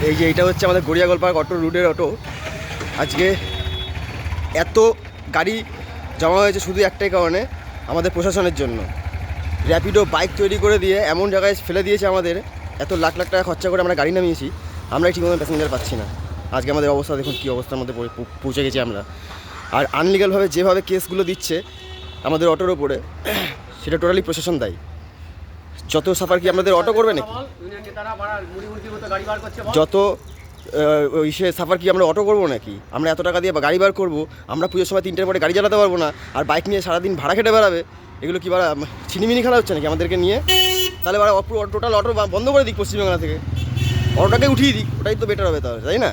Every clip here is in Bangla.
এই যে এটা হচ্ছে আমাদের গড়িয়াগোল পার্ক অটো রুটের অটো। আজকে এত গাড়ি জমা হয়েছে শুধু একটাই কারণে, আমাদের প্রশাসনের জন্য। র্যাপিডো বাইক তৈরি করে দিয়ে এমন জায়গায় ফেলে দিয়েছে আমাদের, এত লাখ লাখ টাকা খরচা করে আমরা গাড়ি নামিয়েছি, আমরাই ঠিকমতো প্যাসেঞ্জার পাচ্ছি না। আজকে আমাদের অবস্থা দেখুন, কী অবস্থার মধ্যে পৌঁছে গেছি আমরা। আর আনলিগালভাবে যেভাবে কেসগুলো দিচ্ছে আমাদের অটোর ওপরে, সেটা টোটালি প্রশাসন দায়ী। যত সাফার কি আমাদের অটো করবে নাকি? যত সে সাফার কি আমরা অটো করবো নাকি? আমরা এত টাকা দিয়ে গাড়ি বার করবো, আমরা পুজোর সময় 3টের পরে গাড়ি চালাতে পারবো না, আর বাইক নিয়ে সারাদিন ভাড়া খেটে বেড়াবে? এগুলো কি ছিনিমিনি খেলা হচ্ছে নাকি আমাদেরকে নিয়ে? তাহলে টোটাল অটো বন্ধ করে দিক পশ্চিমবাংলা থেকে, অটোটাকে উঠিয়ে দিক, ওটাই তো বেটার হবে তাহলে, তাই না?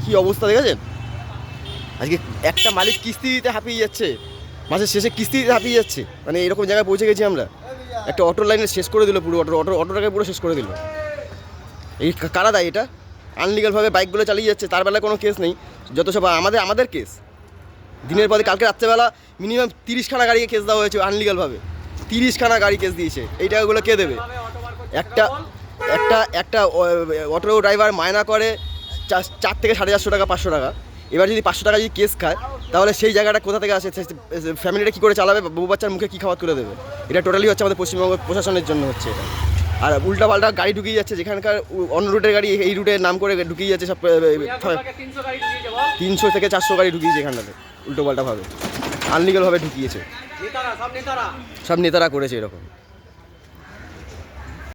কী অবস্থা দেখেছেন? আজকে একটা মালিক কিস্তি দিতে হাঁপিয়ে যাচ্ছে, মাসের শেষে কিস্তি দিতে হাঁপিয়ে যাচ্ছে। মানে এরকম জায়গায় পৌঁছে গেছি আমরা। একটা অটোর লাইনে শেষ করে দিল পুরো, অটোটাকে পুরো শেষ করে দিল। এই কারা দায় এটা? আনলিগালভাবে বাইকগুলো চালিয়ে যাচ্ছে, তার বেলায় কোনো কেস নেই, যত সব আমাদের কেস। দিনের পরে কালকে রাত্রেবেলা মিনিমাম 30খানা গাড়িকে কেস দেওয়া হয়েছে আনলিগালভাবে। 30খানা গাড়ি কেস দিয়েছে। এই টাকাগুলো কে দেবে? একটা একটা একটা অটো ড্রাইভার মায়না করে 4 থেকে 450 টাকা, 500 টাকা। এবার যদি 500 টাকা যদি কেস খায়, তাহলে সেই জায়গাটা কোথা থেকে আসে? ফ্যামিলিটা কী করে চালাবে? বউ বাচ্চার মুখে কী খাবার তুলে দেবে? এটা টোটালি হচ্ছে আমাদের পশ্চিমবঙ্গ প্রশাসনের জন্য হচ্ছে এটা। আর উল্টাপাল্টা গাড়ি ঢুকিয়ে যাচ্ছে, যেখানকার অন্য রুটের গাড়ি এই রুটের নাম করে ঢুকিয়ে যাচ্ছে সব। 300 থেকে 400 গাড়ি ঢুকিয়েছে এখানটাতে উল্টোপাল্টাভাবে, আনলিগালভাবে ঢুকিয়েছে। সব নেতারা করেছে এরকম।